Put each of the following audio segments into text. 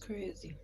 Crazy.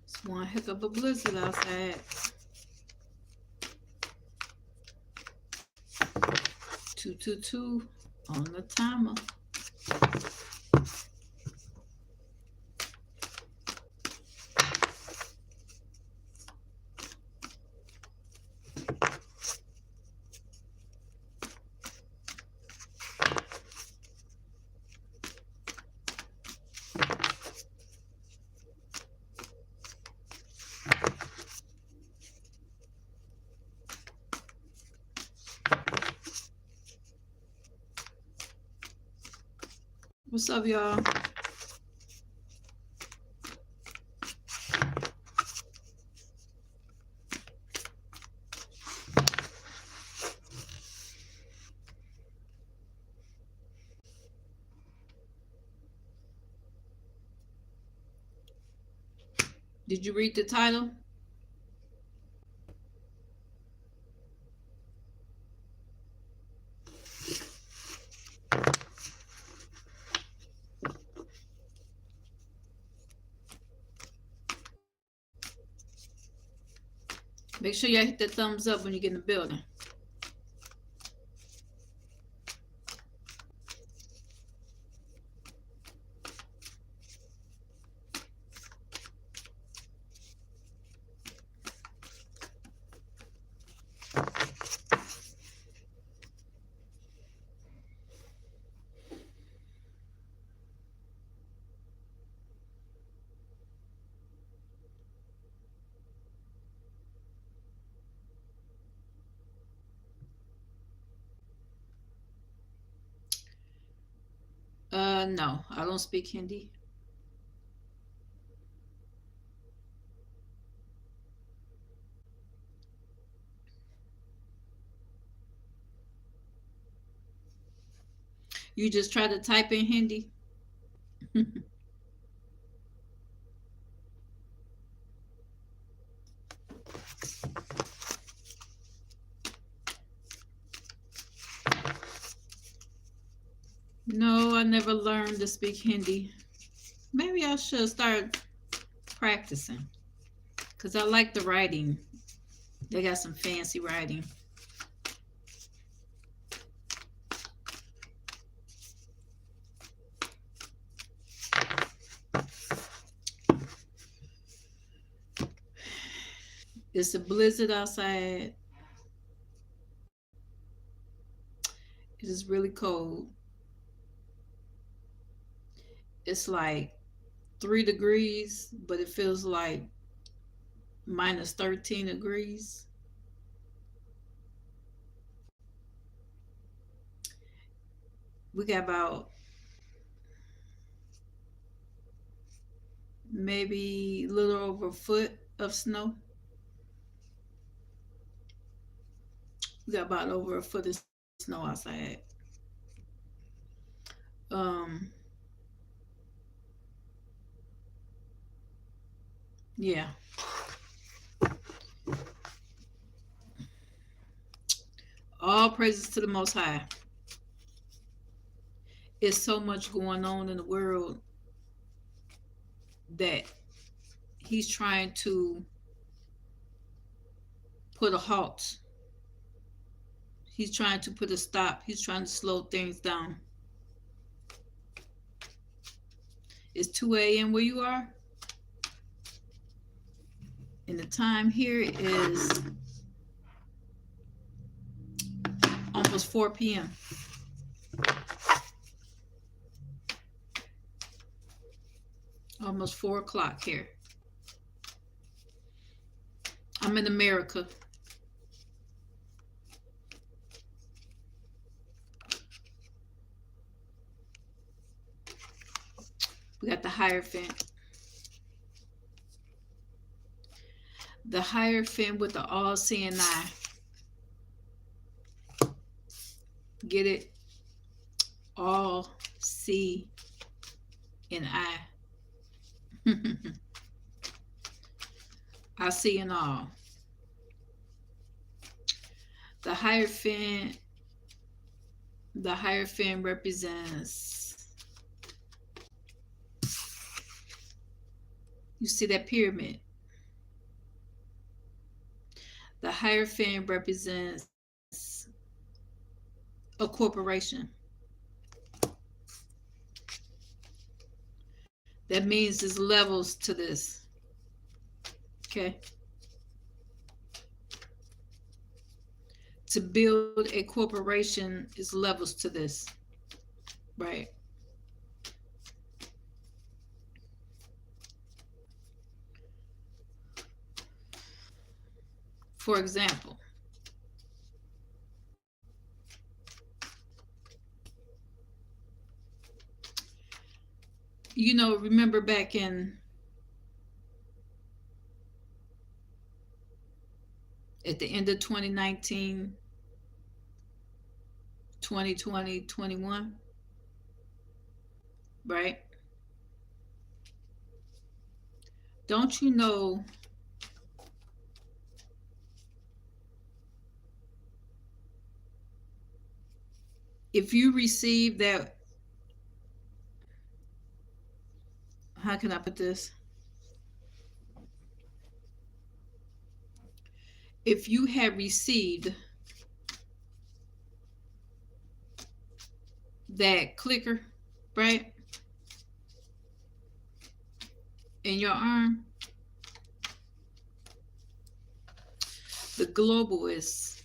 It's one heck of a blizzard outside. 222 on the timer. What's up, y'all? Did you read the title? Make sure y'all hit that thumbs up when you get in the building. No, I don't speak Hindi. You just try to type in Hindi. No, I never learned to speak Hindi. Maybe I should start practicing because I like the writing. They got some fancy writing. It's a blizzard outside. It is really cold. It's like 3 degrees, but it feels like minus 13 degrees. We got about maybe a little over a foot of snow. We got about over a foot of snow outside. Um, yeah. All praises to the Most High. It's so much going on in the world that he's trying to put a halt. He's trying to put a stop. He's trying to slow things down. It's 2 a.m. where you are. And the time here is almost 4 p.m. Almost 4 o'clock here. I'm in America. We got the Hierophant. The Hierophant with the all-seeing eye. Get it? All see and I. I see in all. The Hierophant represents, you see that pyramid? The Hierophant represents a corporation. That means there's levels to this. Okay? To build a corporation is levels to this. Right? For example, you know, remember back in at the end of 2019, 2020, 21, right? Don't you know if you receive that, how can I put this? If you have received that clicker, right, in your arm, the globalists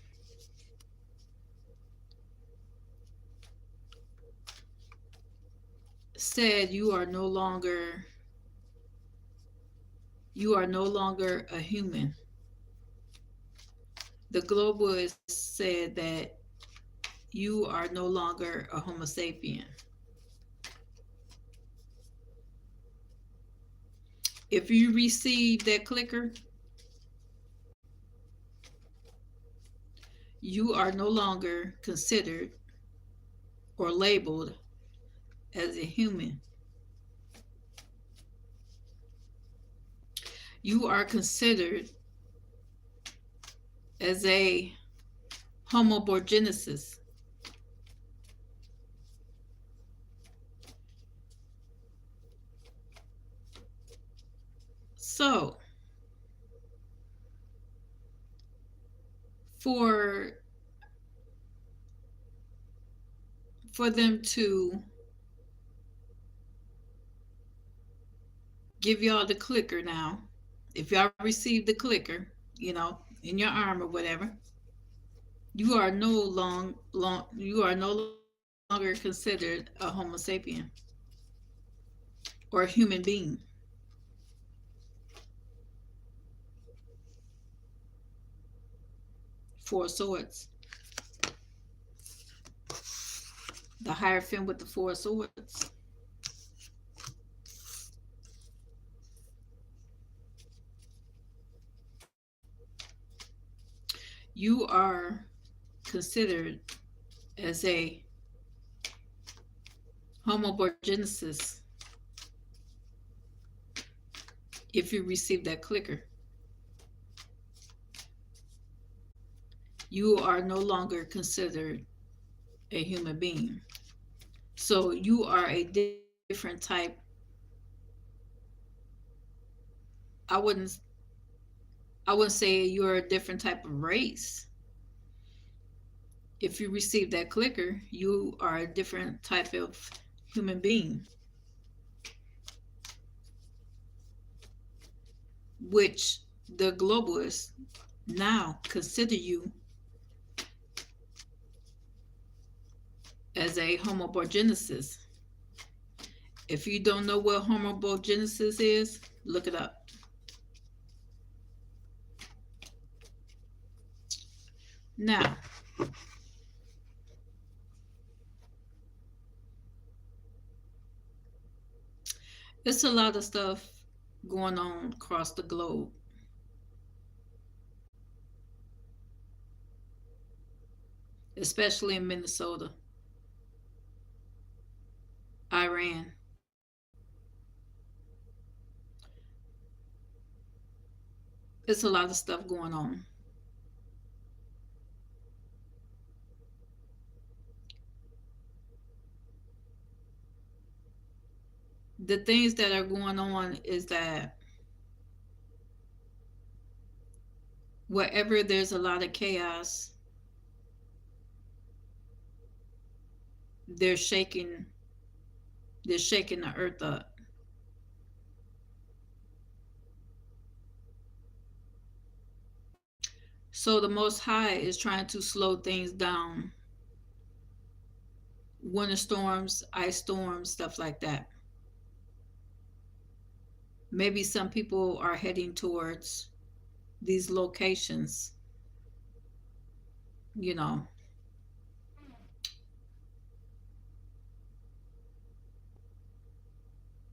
said you are no longer a human. The globalists said that you are no longer a Homo sapien. If you receive that clicker, you are no longer considered or labeled as a human. You are considered as a homoborgenesis. So, for them to give y'all the clicker now, if y'all receive the clicker, you know, in your arm or whatever, you are no longer considered a Homo sapien or a human being. Four of Swords. The Hierophant with the Four of Swords. You are considered as a homoborgenesis if you receive that clicker. You are no longer considered a human being. So you are a different type I wouldn't I wouldn't say you're a different type of race. If you receive that clicker, you are a different type of human being, which the globalists now consider you as a homobogenesis. If you don't know what homobogenesis is, look it up. Now, it's a lot of stuff going on across the globe, especially in Minnesota, Iran. It's a lot of stuff going on. The things that are going on is that wherever there's a lot of chaos, they're shaking they're shaking the earth up. So the Most High is trying to slow things down. Winter storms, ice storms, stuff like that. Maybe some people are heading towards these locations, you know,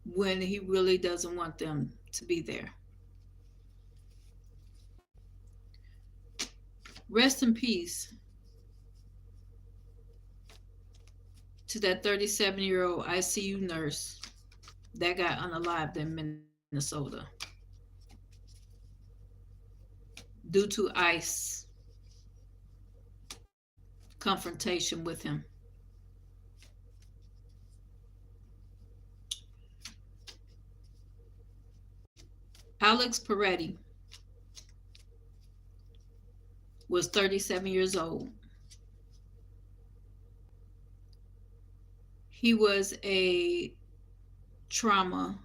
when he really doesn't want them to be there. Rest in peace to that 37-year-old ICU nurse that got unalived in Minnesota due to ICE confrontation with him. Alex Peretti was 37 years old. He was a trauma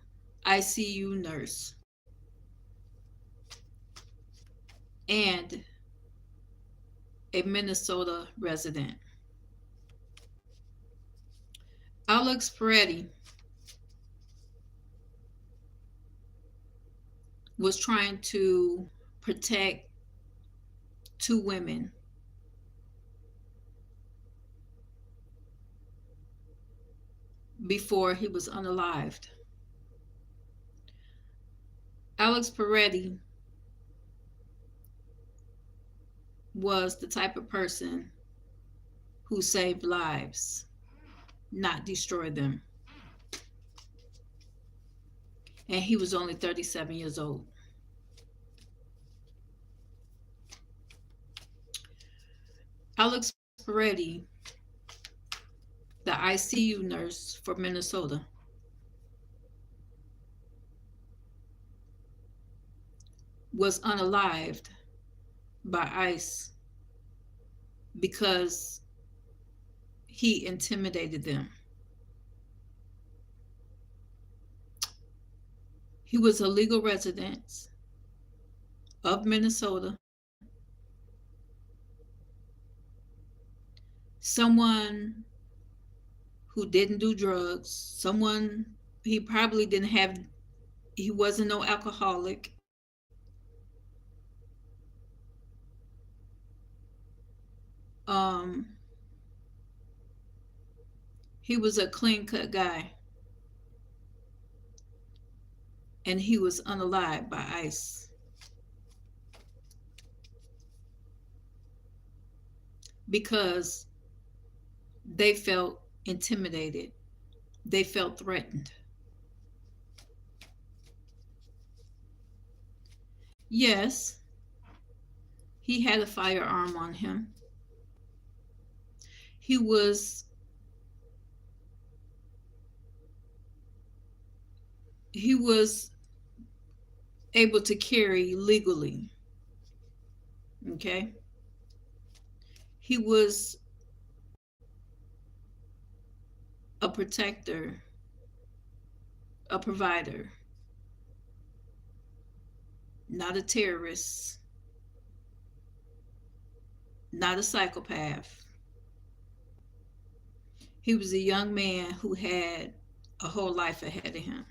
ICU nurse and a Minnesota resident. Alex Peretti was trying to protect two women before he was unalived. Alex Peretti was the type of person who saved lives, not destroyed them. And he was only 37 years old. Alex Peretti, the ICU nurse for Minnesota, was unalived by ICE because he intimidated them. He was a legal resident of Minnesota, someone who didn't do drugs, someone he probably didn't have, he wasn't no alcoholic. Um, he was a clean cut guy, and he was unalived by ICE because they felt intimidated, they felt threatened. Yes, he had a firearm on him. He was he was able to carry legally. Okay. He was a protector, a provider, not a terrorist, not a psychopath. He was a young man who had a whole life ahead of him.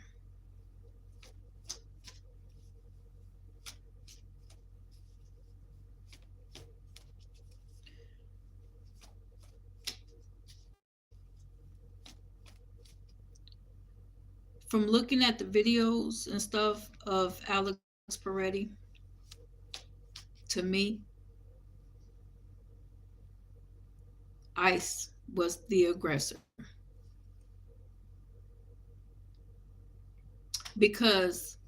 From looking at the videos and stuff of Alex Peretti, to me, ICE was the aggressor because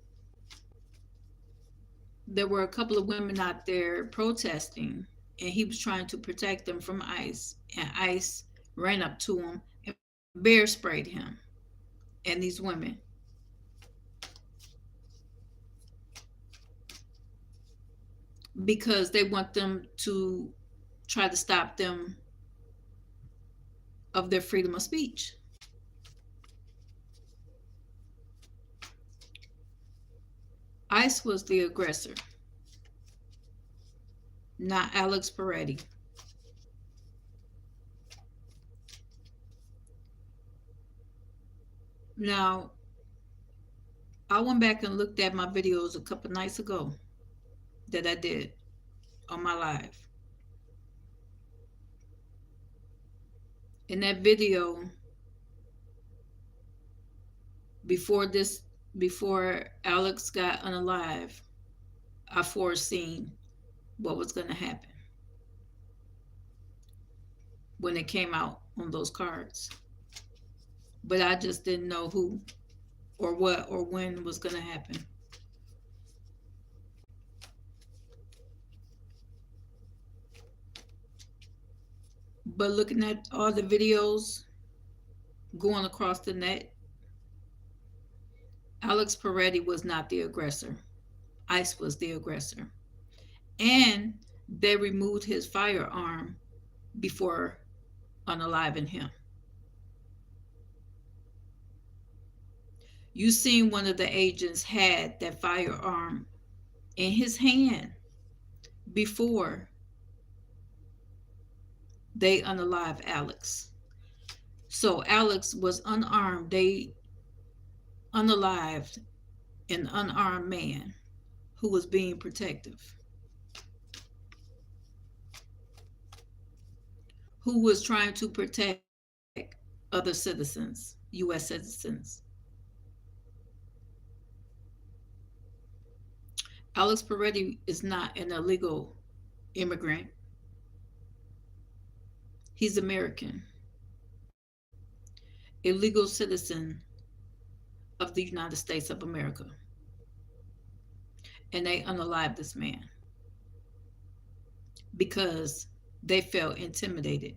there were a couple of women out there protesting, and he was trying to protect them from ICE, and ICE ran up to him and bear sprayed him and these women because they want them to try to stop them of their freedom of speech. ICE was the aggressor, not Alex Peretti. Now, I went back and looked at my videos a couple nights ago that I did on my live. In that video, before this, before Alex got unalive, I foreseen what was going to happen when it came out on those cards. But I just didn't know who or what or when was going to happen. But looking at all the videos going across the net, Alex Peretti was not the aggressor. ICE was the aggressor. And they removed his firearm before unaliving him. You seen one of the agents had that firearm in his hand before they unalived Alex. So Alex was unarmed. They unalived an unarmed man who was being protective, who was trying to protect other citizens, U.S. citizens. Alex Peretti is not an illegal immigrant. He's American, a legal citizen of the United States of America. And they unalived this man because they felt intimidated.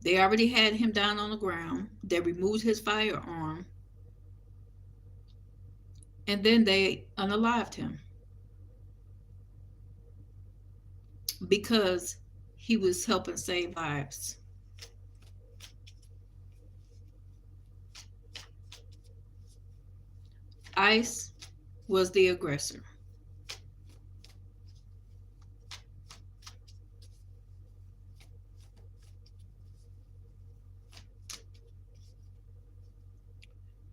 They already had him down on the ground. They removed his firearm. And then they unalived him because he was helping save lives. ICE was the aggressor.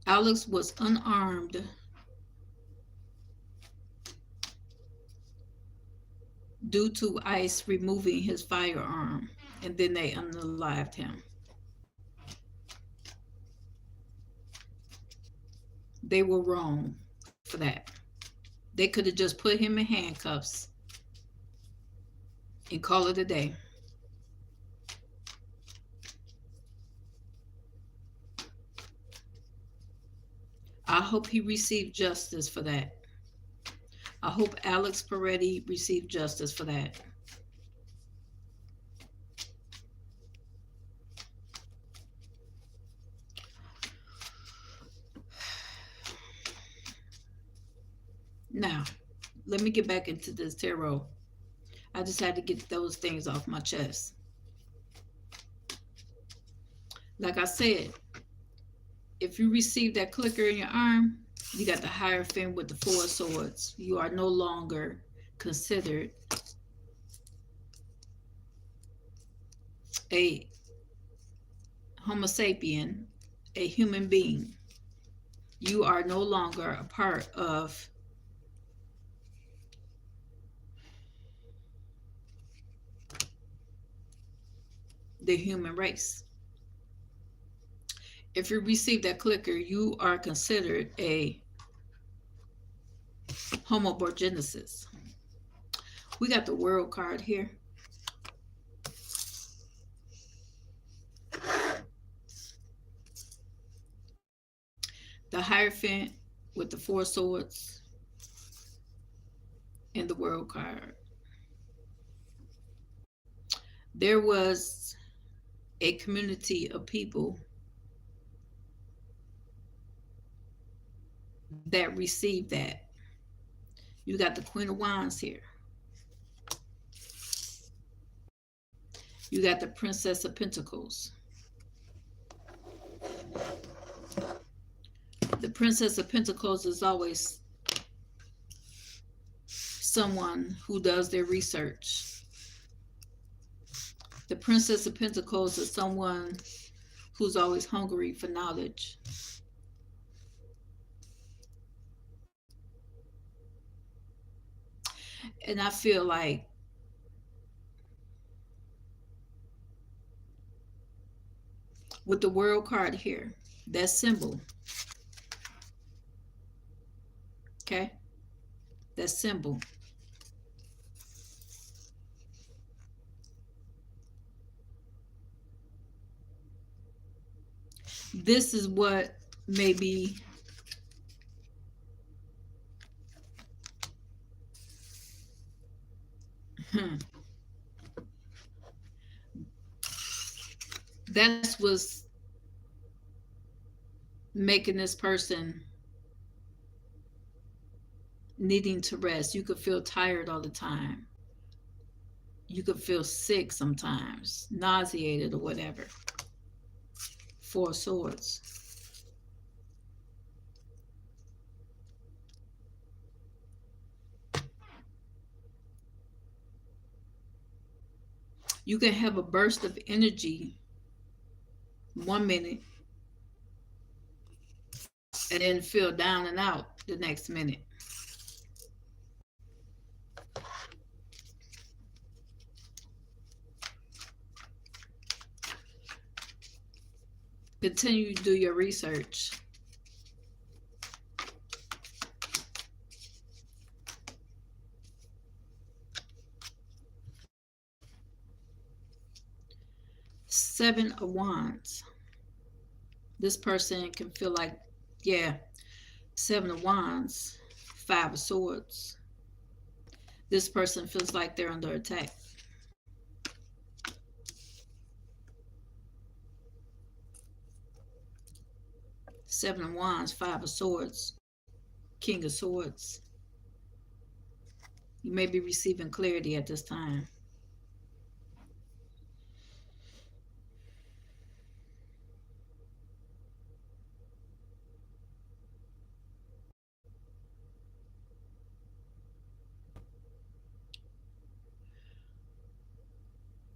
Alex was unarmed due to ICE removing his firearm, and then they unalived him. They were wrong for that. They could have just put him in handcuffs and call it a day. I hope he received justice for that. I hope Alex Peretti received justice for that. Now, let me get back into this tarot. I just had to get those things off my chest. Like I said, if you receive that clicker in your arm, you got the Hierophant with the Four of Swords. You are no longer considered a Homo sapien, a human being. You are no longer a part of the human race. If you receive that clicker, you are considered a Homo borgenesis. We got the World card here. The Hierophant with the Four Swords and the World card. There was a community of people that received that. You got the Queen of Wands here. You got the Princess of Pentacles. The Princess of Pentacles is always someone who does their research. The Princess of Pentacles is someone who's always hungry for knowledge. And I feel like with the World card here, that symbol, okay? That symbol. This is what maybe that's what's making this person needing to rest. You could feel tired all the time. You could feel sick sometimes, nauseated or whatever. Four of Swords. You can have a burst of energy 1 minute and then feel down and out the next minute. Continue to do your research. Seven of Wands. This person can feel like, yeah, Seven of Wands, Five of Swords. This person feels like they're under attack. Seven of Wands, Five of Swords, King of Swords. You may be receiving clarity at this time.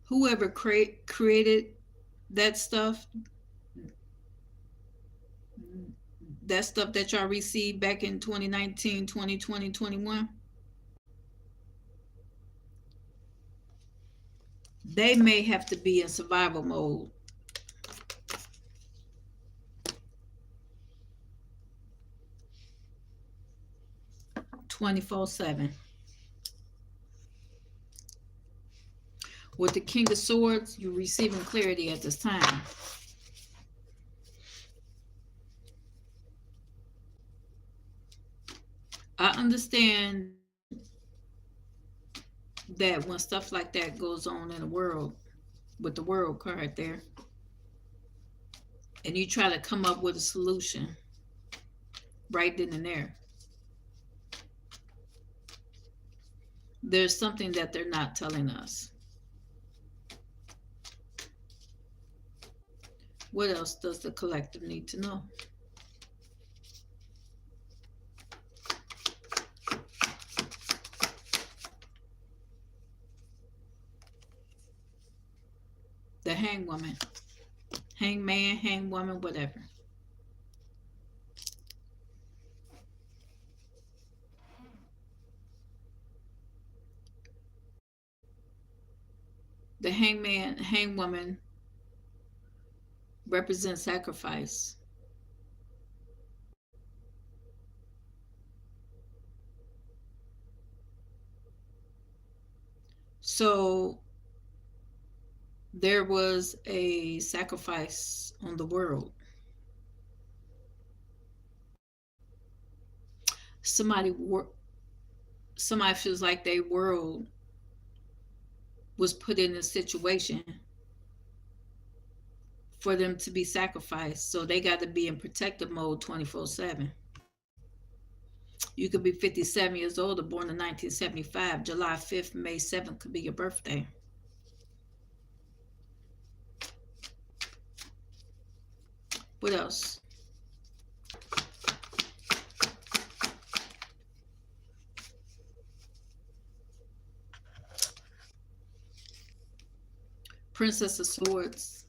Whoever created that stuff that y'all received back in 2019, 2020, 21, they may have to be in survival mode. "24/7. With the King of Swords, you're receiving clarity at this time. I understand that when stuff like that goes on in the world, with the World card there, and you try to come up with a solution right then and there, There's something that they're not telling us. What else does the collective need to know? The hang woman, hang man, hang woman, whatever. The hangman, hang woman represents sacrifice. So there was a sacrifice on the world. Somebody somebody feels like their world was put in a situation for them to be sacrificed. So they got to be in protective mode 24/7. You could be 57 years old or born in 1975. July 5th, May 7th could be your birthday. What else? Princess of Swords.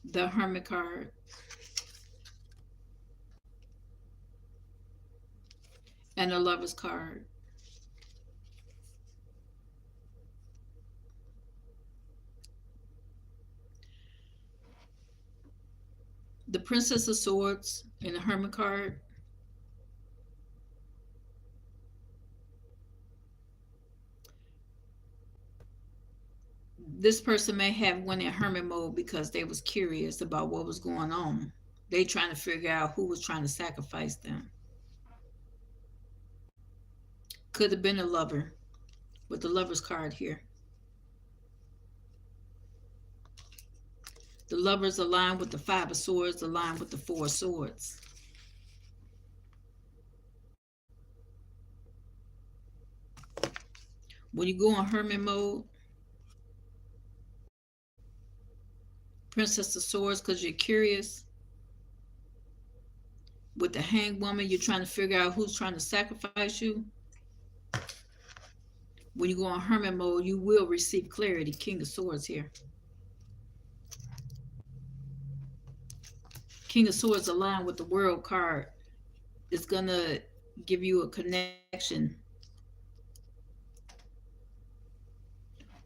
The Hermit card. And the Lover's card. The Princess of Swords and the Hermit card. This person may have went in hermit mode because they was curious about what was going on. They trying to figure out who was trying to sacrifice them. Could have been a lover with the Lover's card here. The Lovers aligned with the Five of Swords, aligned with the Four of Swords. When you go in hermit mode, Princess of Swords, because you're curious. With the Hanged Woman, you're trying to figure out who's trying to sacrifice you. When you go in hermit mode, you will receive clarity. King of Swords here. King of Swords aligned with the World card is going to give you a connection,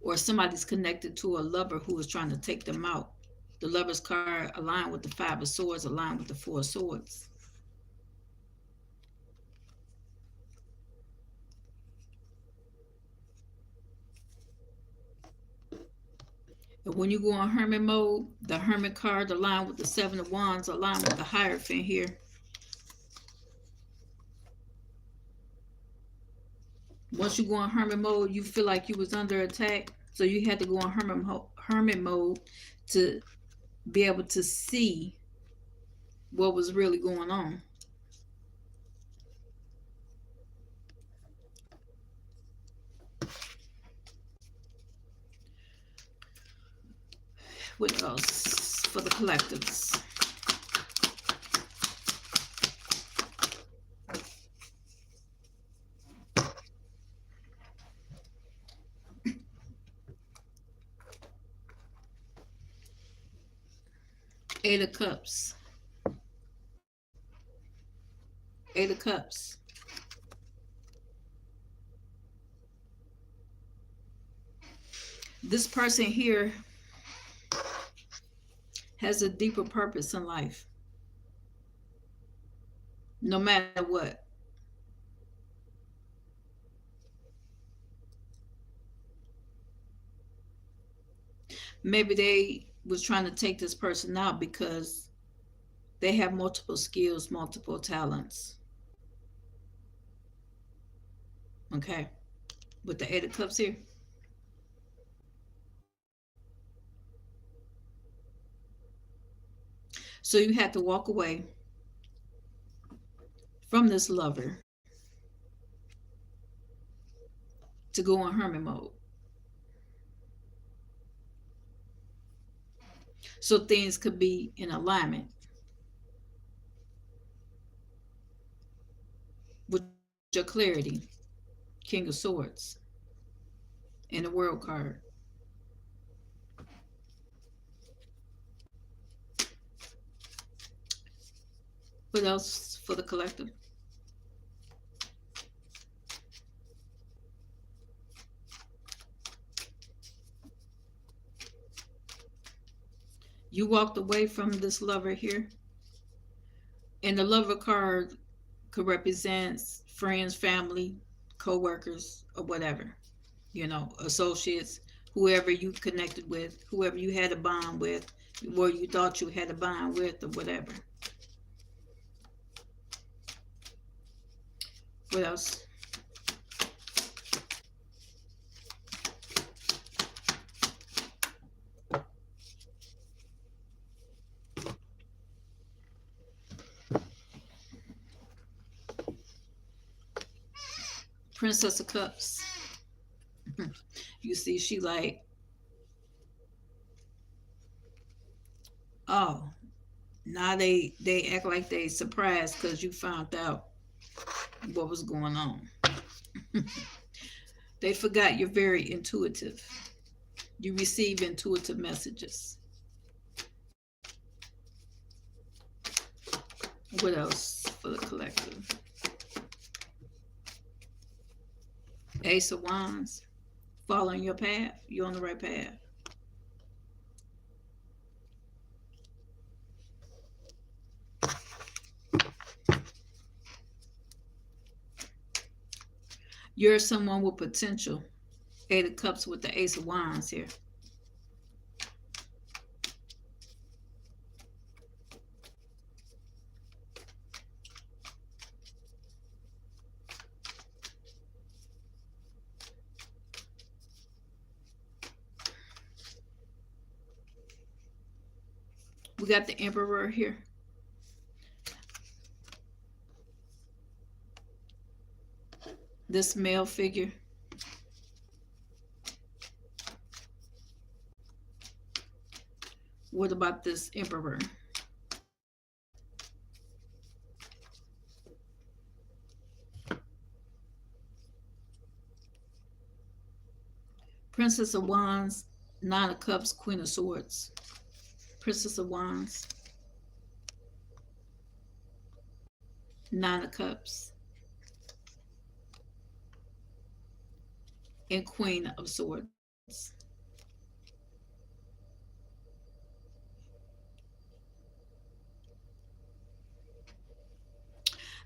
or somebody's connected to a lover who is trying to take them out. The Lover's card aligned with the Five of Swords, aligned with the Four of Swords. And when you go on hermit mode, the Hermit card aligned with the Seven of Wands, aligned with the Hierophant here. Once you go on hermit mode, you feel like you was under attack. So you had to go on hermit mode to be able to see what was really going on. What else for the collectives? Eight of Cups. Eight of Cups. This person here has a deeper purpose in life, no matter what. Maybe they was trying to take this person out because they have multiple skills, multiple talents. Okay, with the Eight of Cups here. So you had to walk away from this lover to go on hermit mode. So things could be in alignment with your clarity. King of Swords and the World card. What else for the collective? You walked away from this lover here, and the lover card could represent friends, family, co-workers, or whatever. Associates, whoever you connected with, whoever you had a bond with, or you thought you had a bond with, or whatever. What else? Princess of Cups. You see, she like, oh, now they act like they surprised because you found out what was going on. They forgot you're very intuitive. You receive intuitive messages. What else for the collective? Ace of Wands. Following your path. You're on the right path. You're someone with potential. Eight of Cups with the Ace of Wands here. We got the Emperor here. This male figure. What about this Emperor? Princess of Wands, Nine of Cups, Queen of Swords. Princess of Wands, Nine of Cups, and Queen of Swords.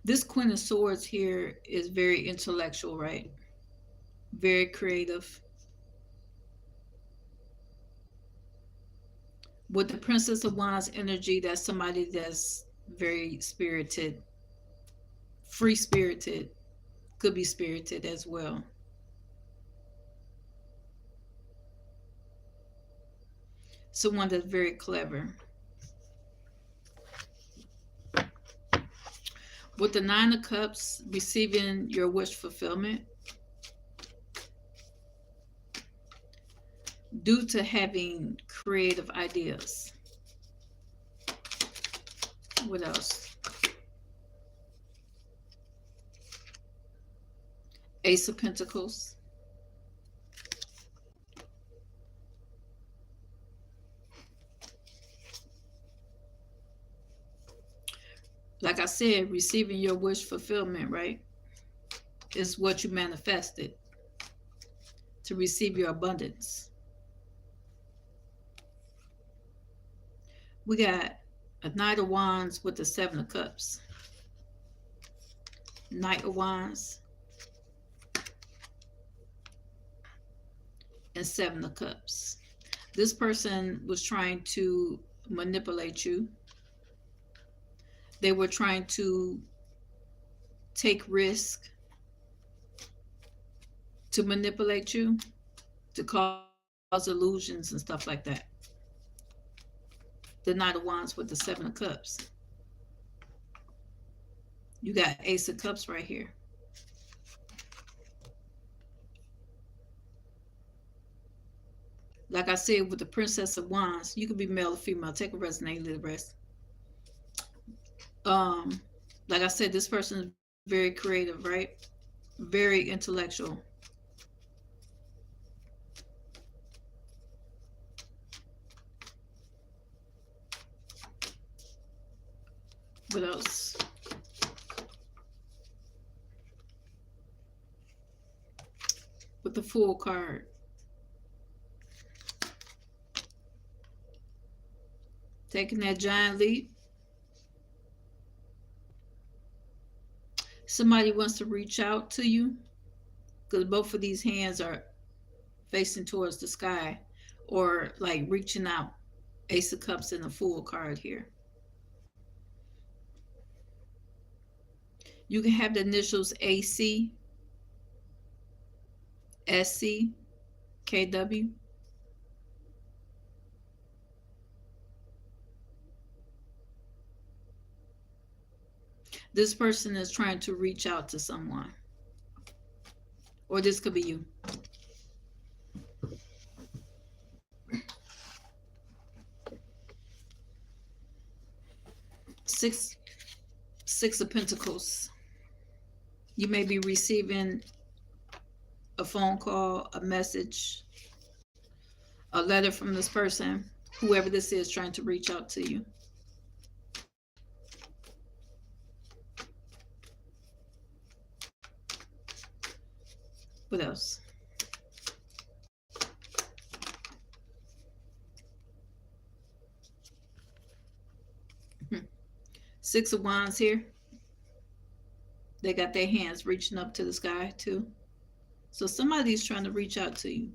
This Queen of Swords here is very intellectual, right? Very creative. With the Princess of Wands energy, that's somebody that's very spirited, free spirited, could be spirited as well. Someone that's very clever. With the Nine of Cups, receiving your wish fulfillment due to having creative ideas. What else? Ace of Pentacles. Like I said, receiving your wish fulfillment, right, is what you manifested to receive your abundance. We got a Knight of Wands with the Seven of Cups. Knight of Wands and Seven of Cups. This person was trying to manipulate you. They were trying to take risk to manipulate you, to cause illusions and stuff like that. the Knight of Wands with the Seven of Cups. You got Ace of Cups right here. Like I said, with the Princess of Wands, you could be male or female. Take a resonate, leave the rest. Um, like I said, this person is very creative, right? Very intellectual. What else? With the Fool card. Taking that giant leap. Somebody wants to reach out to you because both of these hands are facing towards the sky or like reaching out. Ace of Cups and the Fool card here. You can have the initials AC, SC, KW. This person is trying to reach out to someone. Or this could be you. Six of Pentacles. You may be receiving a phone call, a message, a letter from this person, whoever this is trying to reach out to you. What else? Six of Wands here. They got their hands reaching up to the sky too. So somebody's trying to reach out to you.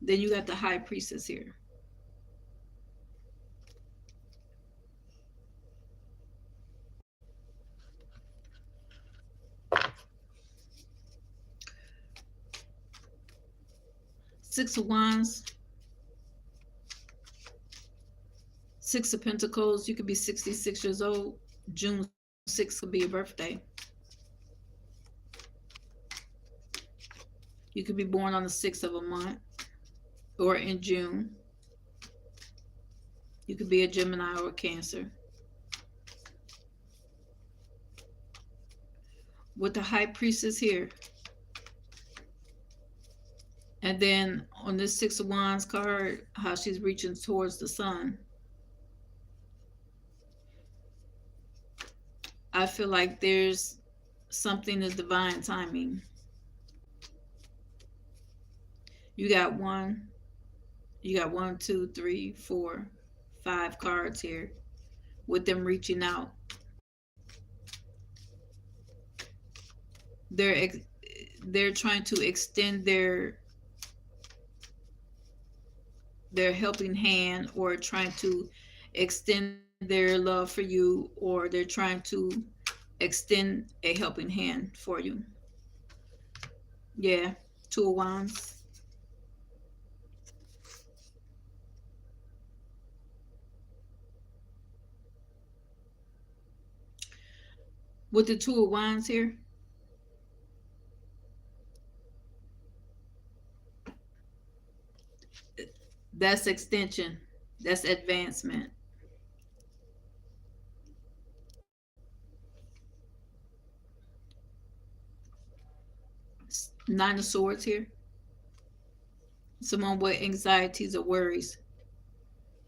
Then you got the High Priestess here. Six of Wands. Six of Pentacles. You could be 66 years old. June 6th could be your birthday. You could be born on the 6th of a month or in June. You could be a Gemini or a Cancer. With the High Priestess here. And then on this Six of Wands card, how she's reaching towards the sun. I feel like there's something is divine timing. You got one, two, three, four, five cards here with them reaching out. They're trying to extend their helping hand, or trying to extend their love for you, or they're trying to extend a helping hand for you. Yeah, Two of Wands. With the Two of Wands here, that's extension, that's advancement. Nine of Swords here. Someone with anxieties or worries.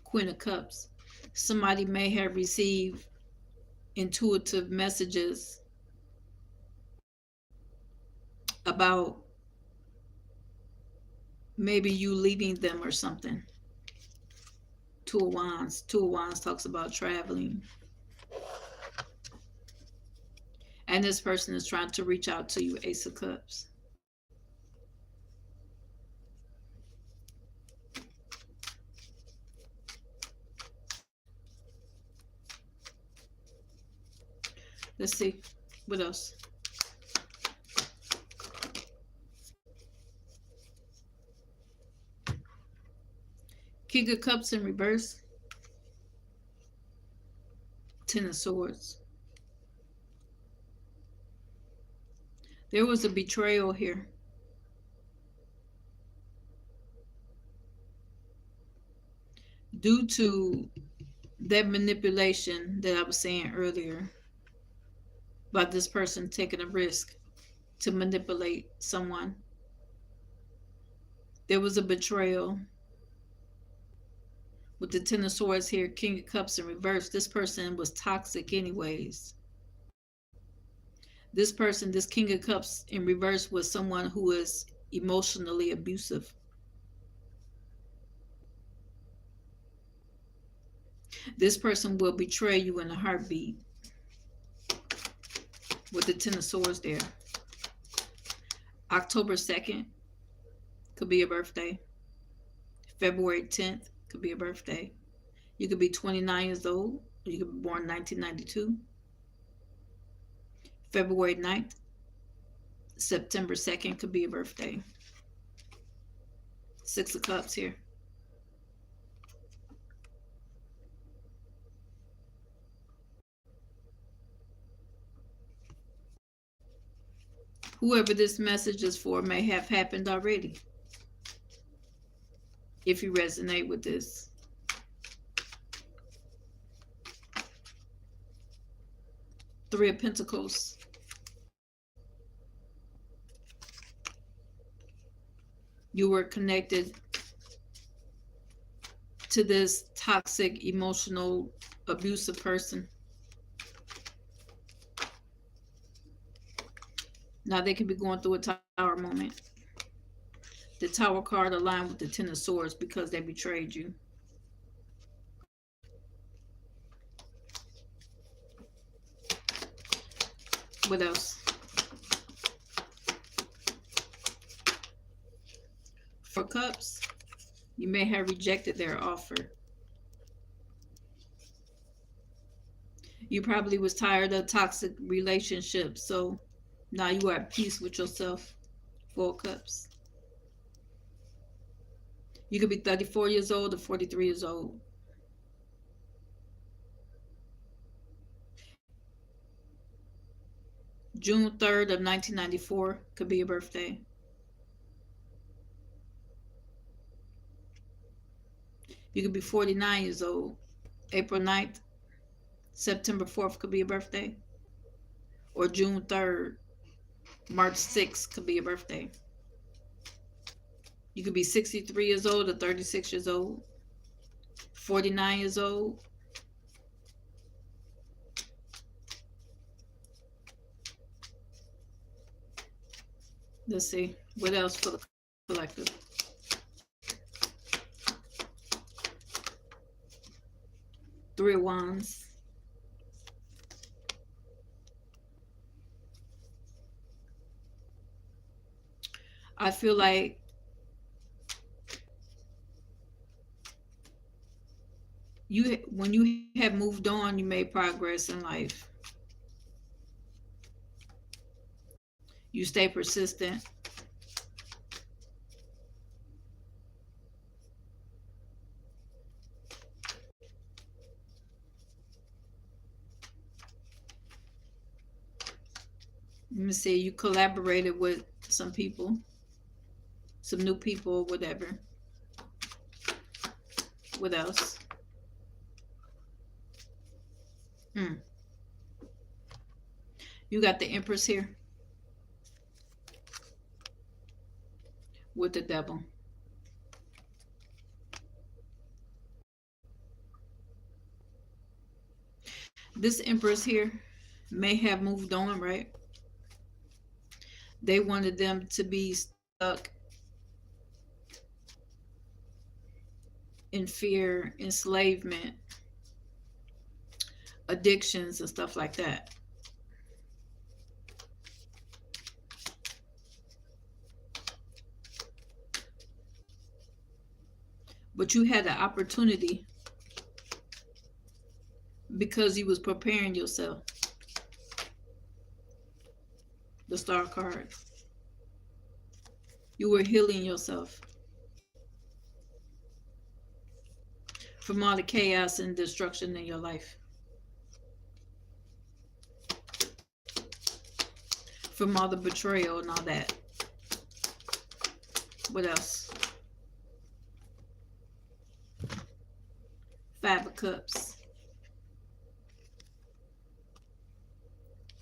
Queen of Cups. Somebody may have received intuitive messages about maybe you leaving them or something. Two of Wands. Two of Wands talks about traveling. And this person is trying to reach out to you. Ace of Cups. Let's see. What else? King of Cups in reverse, Ten of Swords. There was a betrayal here. Due to that manipulation that I was saying earlier about this person taking a risk to manipulate someone, there was a betrayal. With the Ten of Swords here, King of Cups in reverse, this person was toxic anyways. This person, this King of Cups in reverse, was someone who is emotionally abusive. This person will betray you in a heartbeat. With the Ten of Swords there. October 2nd could be a birthday. February 10th could be a birthday. You could be 29 years old. You could be born in 1992. February 9th. September 2nd could be a birthday. Six of Cups here. Whoever this message is for may have happened already. If you resonate with this. Three of Pentacles. You were connected to this toxic, emotional, abusive person. Now they could be going through a tower moment. The Tower card aligned with the Ten of Swords because they betrayed you. What else? Four Cups. You may have rejected their offer. You probably was tired of toxic relationships, so now you are at peace with yourself. Four Cups. You could be 34 years old or 43 years old. June 3rd of 1994 could be your birthday. You could be 49 years old. April 9th, September 4th could be your birthday. Or June 3rd, March 6th could be your birthday. You could be 63 years old or 36 years old. 49 years old. Let's see. What else for the collective? Three of Wands. I feel like when you have moved on, you made progress in life. You stay persistent. Let me see. You collaborated with some people, some new people, whatever. What else? You got the Empress here with the Devil. This Empress here may have moved on, right? They wanted them to be stuck in fear, enslavement, addictions, and stuff like that. But you had the opportunity because you was preparing yourself. The Star card. You were healing yourself. from all the chaos and destruction in your life, from all the betrayal and all that. What else? Five of Cups.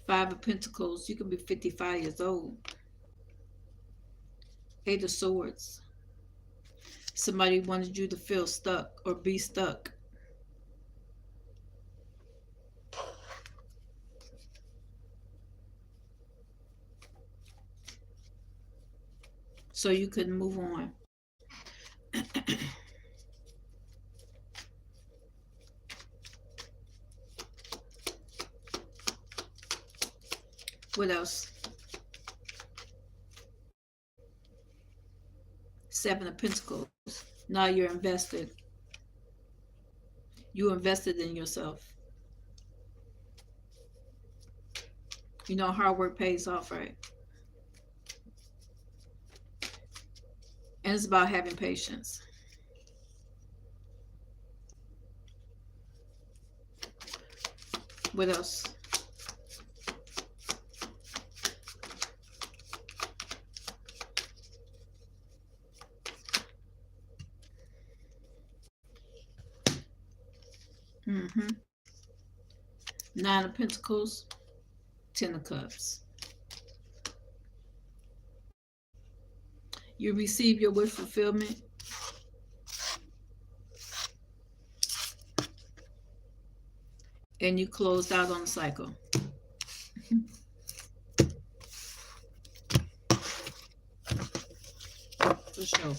Five of Pentacles. You could be 55 years old. Eight of Swords. Somebody wanted you to feel stuck or be stuck. So you couldn't move on. What else? Seven of Pentacles. Now you're invested. You invested in yourself. You know, hard work pays off, right? And it's about having patience. What else? Nine of Pentacles. Ten of Cups. You receive your wish fulfillment. And you closed out on the cycle. For sure.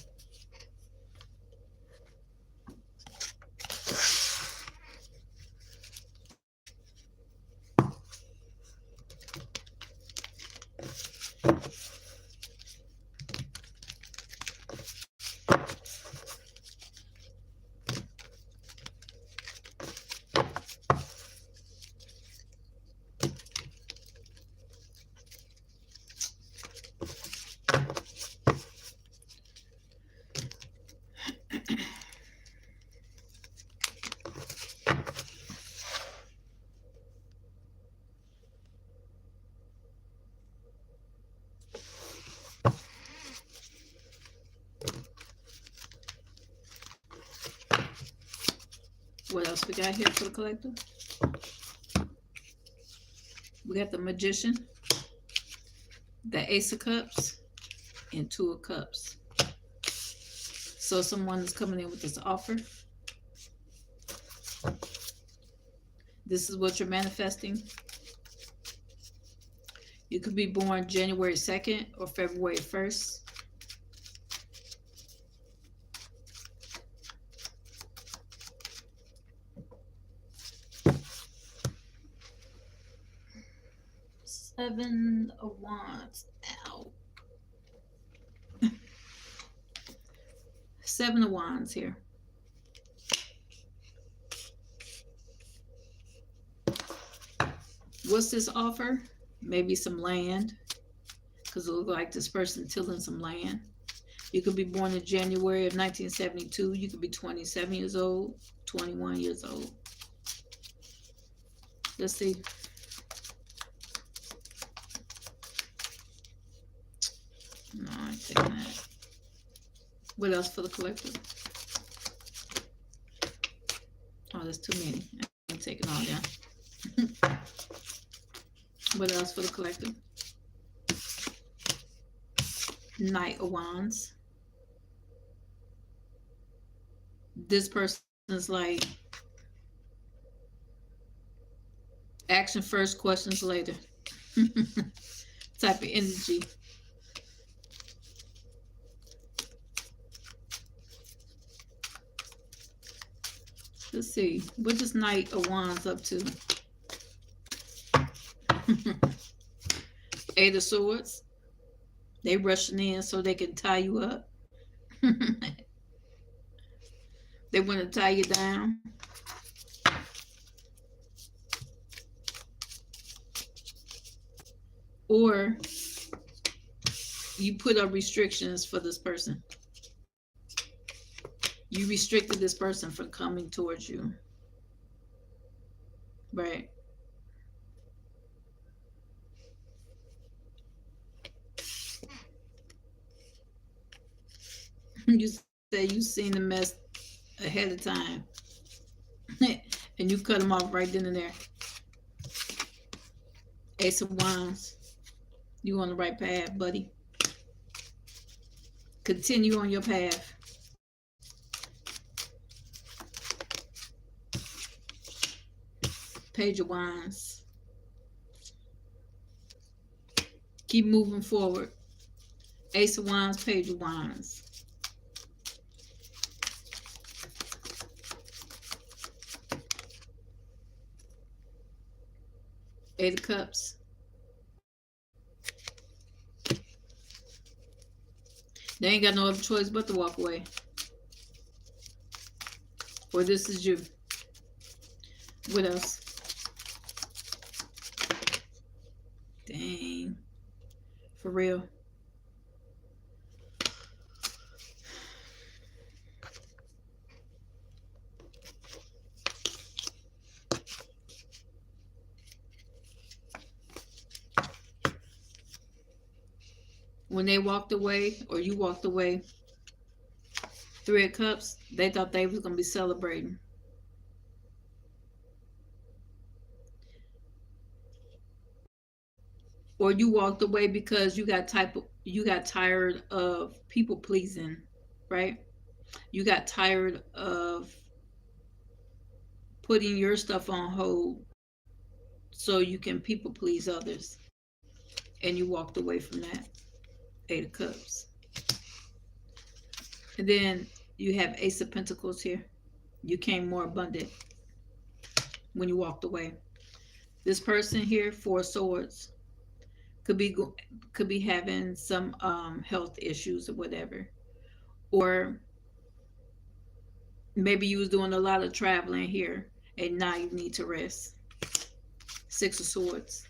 What else we got here for the collector? We got the Magician, the Ace of Cups, and Two of Cups. So someone is coming in with this offer. This is what you're manifesting. You could be born January 2nd or February 1st. Seven of Wands. Ow. Seven of Wands here. What's this offer? Maybe some land, because it looks like this person tilling some land. You could be born in January of 1972. You could be 27 years old, 21 years old. Let's see. No, I ain't taking that. What else for the collective? Oh, there's too many. I ain't taking all down. What else for the collective? Knight of Wands. This person is like action first, questions later type of energy. Let's see. What is Knight of Wands up to? Eight of Swords. They rushing in so they can tie you up. They want to tie you down. Or you put up restrictions for this person. You restricted this person from coming towards you, right? You say you seen the mess ahead of time, and you cut them off right then and there. Ace of Wands, you on the right path, buddy. Continue on your path. Page of Wands, keep moving forward. Ace of Wands, Page of Wands. Eight of Cups. They ain't got no other choice but to walk away. Or this is you. What else? Dang. For real. When they walked away, or you walked away, Three of Cups, they thought they was going to be celebrating. Or you walked away because you got tired of people pleasing, right? You got tired of putting your stuff on hold so you can people please others. And you walked away from that. Eight of Cups. And then you have Ace of Pentacles here. You came more abundant when you walked away. This person here, Four of Swords, could be having some health issues or whatever. Or maybe you was doing a lot of traveling here and now you need to rest. Six of Swords.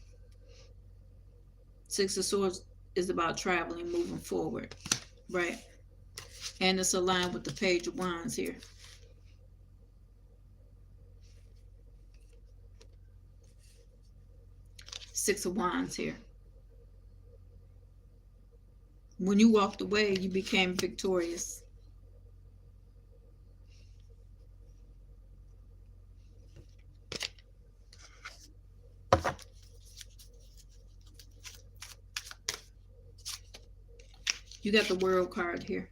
Six of Swords is about traveling, moving forward, right? And it's aligned with the Page of Wands here. Six of Wands here. When you walked away, you became victorious. You got the World card here.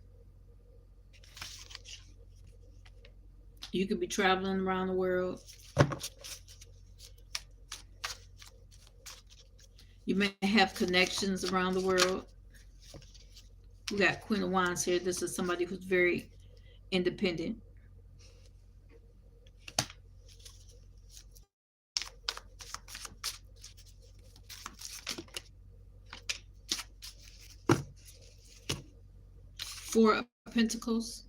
You could be traveling around the world. You may have connections around the world. We got Queen of Wands here. This is somebody who's very independent. Four of Pentacles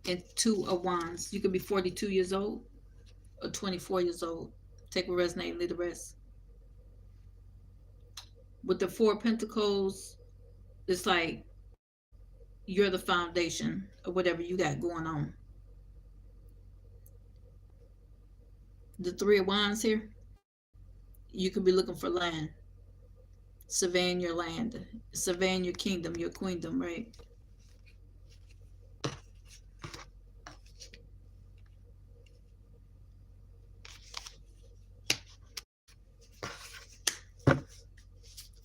and Two of Wands. You could be 42 years old or 24 years old. Take what resonates, leave the rest. With the Four of Pentacles, it's like you're the foundation of whatever you got going on. The Three of Wands here, you could be looking for land, surveying your land, surveying your kingdom, your queendom, right?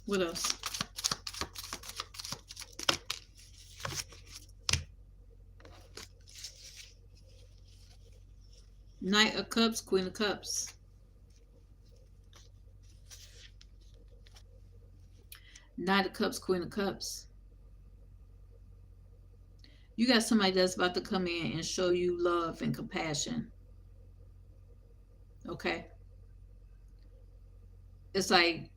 What else? Knight of Cups, Queen of Cups. Knight of Cups, Queen of Cups. You got somebody that's about to come in and show you love and compassion. Okay? It's like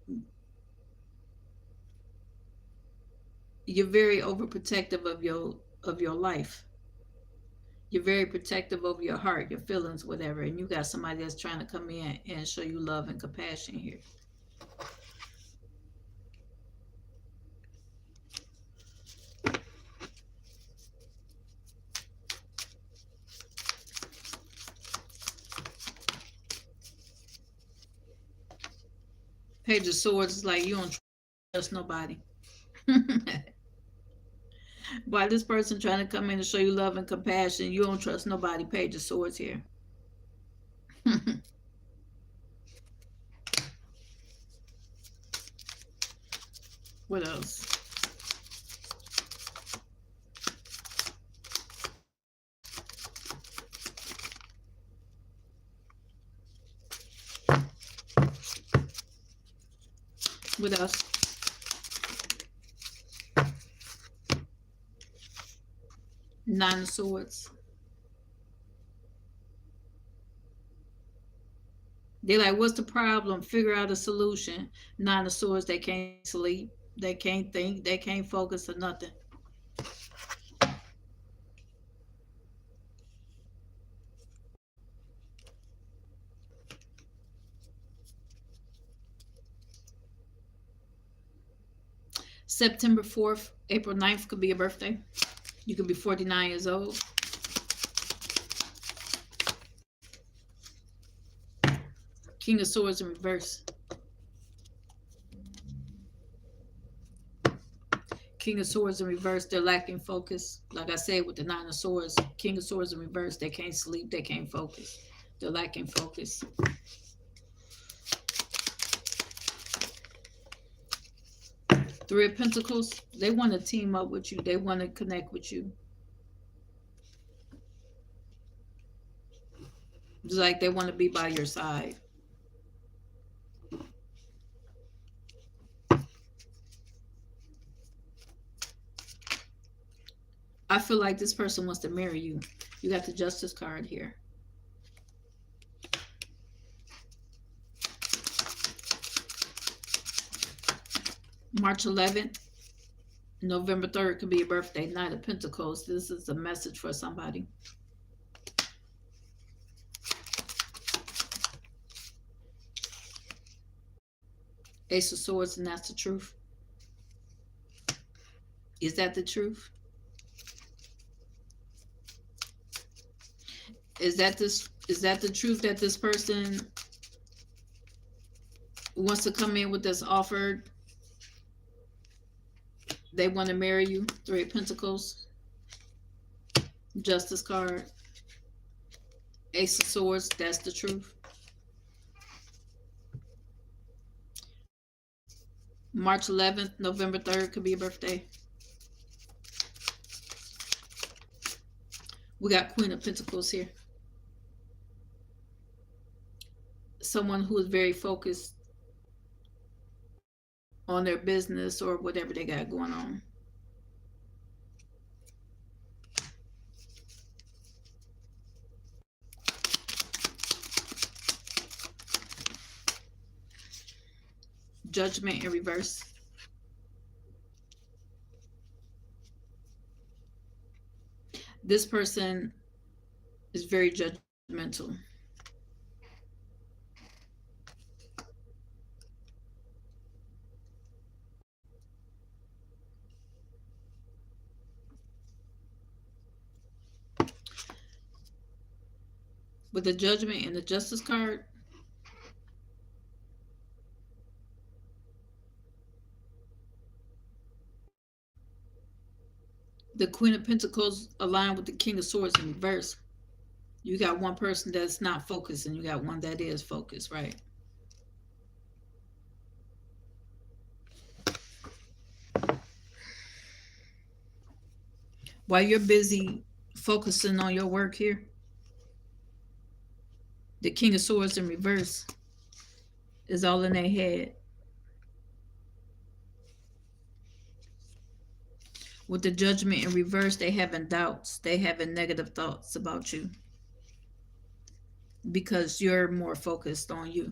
you're very overprotective of your life. You're very protective of your heart, your feelings, whatever. And you got somebody that's trying to come in and show you love and compassion here. Page of Swords is like you don't trust nobody. By this person trying to come in and show you love and compassion, you don't trust nobody. Page of Swords here. What else? What else? Nine of Swords. They're like, what's the problem? Figure out a solution. Nine of Swords, they can't sleep. They can't think. They can't focus or nothing. September 4th, April 9th could be your birthday. You could be 49 years old. King of Swords in reverse. King of Swords in reverse, they're lacking focus. Like I said, with the Nine of Swords, King of Swords in reverse, they can't sleep, they can't focus. They're lacking focus. Three of Pentacles, they want to team up with you. They want to connect with you. It's like they want to be by your side. I feel like this person wants to marry you. You got the Justice card here. March 11th, November 3rd could be your birthday. Knight of Pentacles. This is a message for somebody. Ace of Swords, and that's the truth. Is that the truth? Is that this? Is that the truth that this person wants to come in with this offer? They want to marry you. Three of Pentacles. Justice card. Ace of Swords, that's the truth. March 11th, November 3rd could be your birthday. We got Queen of Pentacles here. Someone who is very focused on their business or whatever they got going on. Judgment in reverse. This person is very judgmental. With the Judgment and the Justice card, the Queen of Pentacles aligned with the King of Swords in reverse. You got one person that's not focused and you got one that is focused, right? While you're busy focusing on your work here, the King of Swords in reverse is all in their head. With the Judgment in reverse, they having doubts. They having negative thoughts about you because you're more focused on you.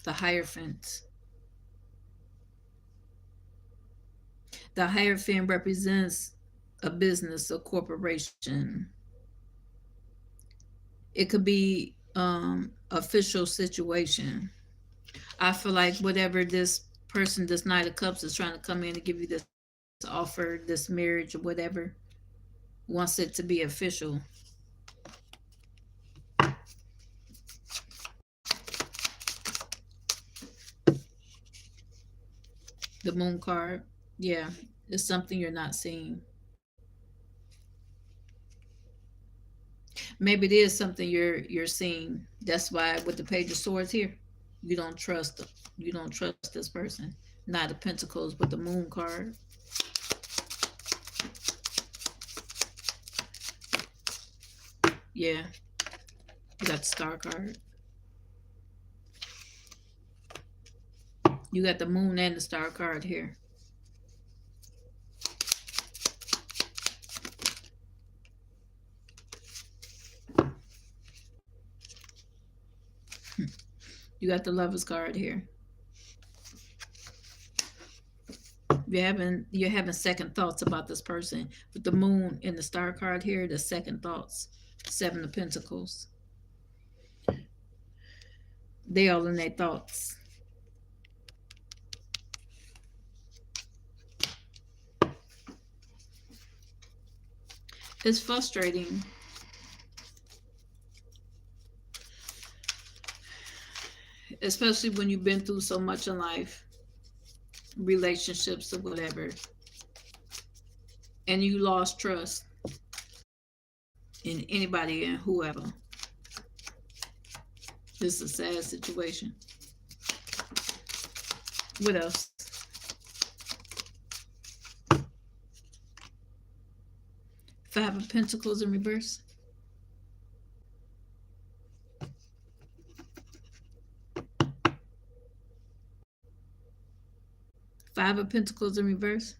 The Hierophant. The Hierophant represents a business, a corporation. It could be official situation. I feel like whatever this person, this Knight of Cups, is trying to come in and give you this offer, this marriage or whatever, wants it to be official. The moon card. Yeah, it's something you're not seeing. Maybe it is something you're seeing. That's why with the page of swords here, you don't trust them. You don't trust this person. Knight of Pentacles with the moon card. Yeah, you got the star card. You got the moon and the star card here. You got the Lover's card here. You're having second thoughts about this person. With the moon and the star card here, the second thoughts. Seven of Pentacles. They all in their thoughts. It's frustrating. Especially when you've been through so much in life, relationships or whatever, and you lost trust in anybody and whoever. This is a sad situation. What else? Five of Pentacles in reverse. Five of Pentacles in reverse.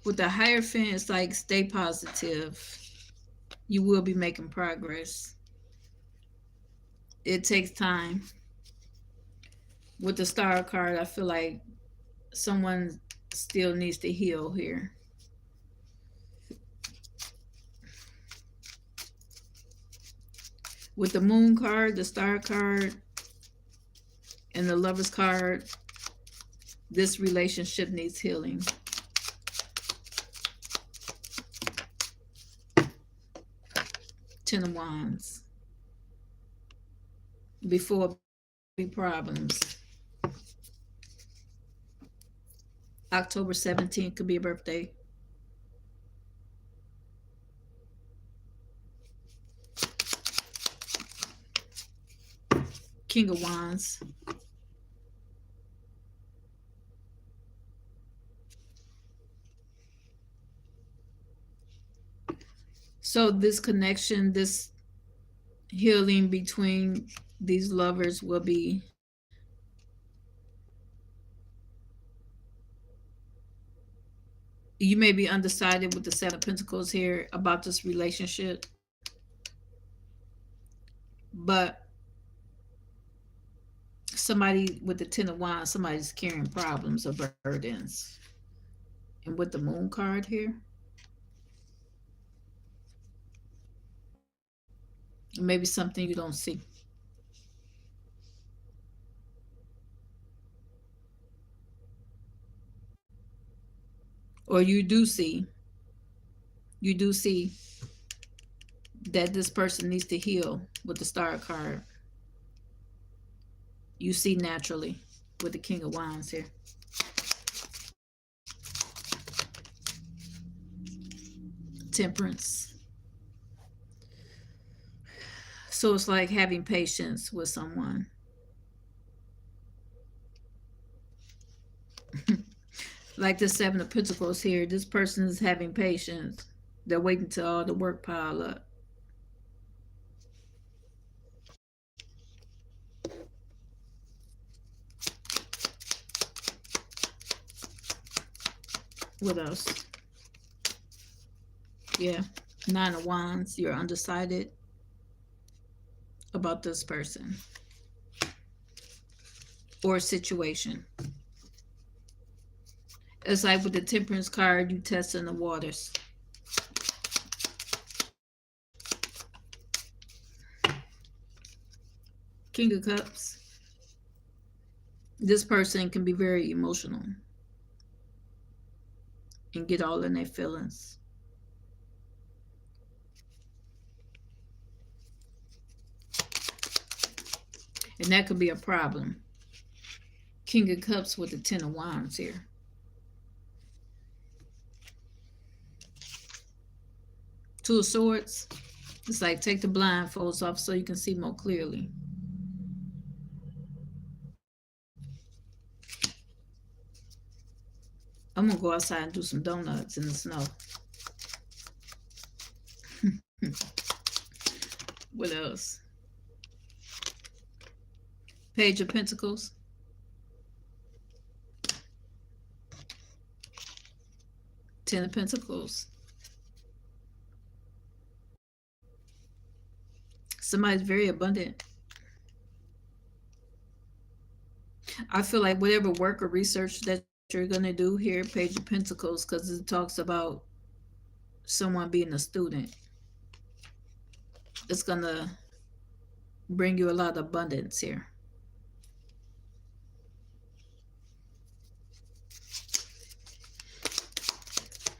With the Hierophant, it's like stay positive. You will be making progress. It takes time. With the Star card, I feel like someone still needs to heal here. With the Moon card, the Star card, and the Lover's card, this relationship needs healing. Ten of Wands. Before be problems. October 17th could be a birthday. King of Wands. So this connection, this healing between these lovers will be you may be undecided with the Seven of Pentacles here about this relationship, but somebody with the Ten of Wands, somebody's carrying problems or burdens. And with the Moon card here, maybe something you don't see. Or you do see that this person needs to heal with the Star card. You see naturally with the King of Wands here. Temperance. So it's like having patience with someone. Like the Seven of Pentacles here, this person is having patience. They're waiting till all the work pile up. What else? Yeah. Nine of Wands. You're undecided about this person or situation. It's like with the Temperance card, you testing the waters. King of Cups. This person can be very emotional. and get all in their feelings. And that could be a problem. King of Cups with the Ten of Wands here. Two of Swords. It's like take the blindfolds off so you can see more clearly. I'm going to go outside and do some donuts in the snow. What else? Page of Pentacles. Ten of Pentacles. Somebody's very abundant. I feel like whatever work or research that you're going to do here, Page of Pentacles, because it talks about someone being a student. It's going to bring you a lot of abundance here.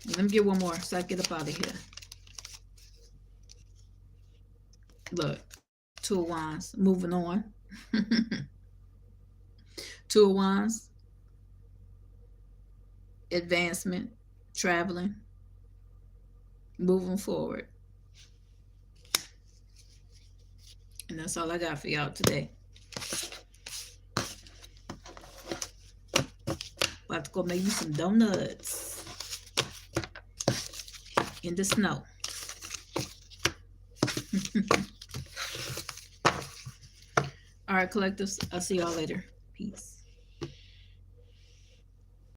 Let me get one more so I get up out of here. Look, Two of Wands, moving on. Two of Wands, advancement, traveling, moving forward. And that's all I got for y'all today. About to go make me some donuts in the snow. All right, collectors, I'll see y'all later. Peace.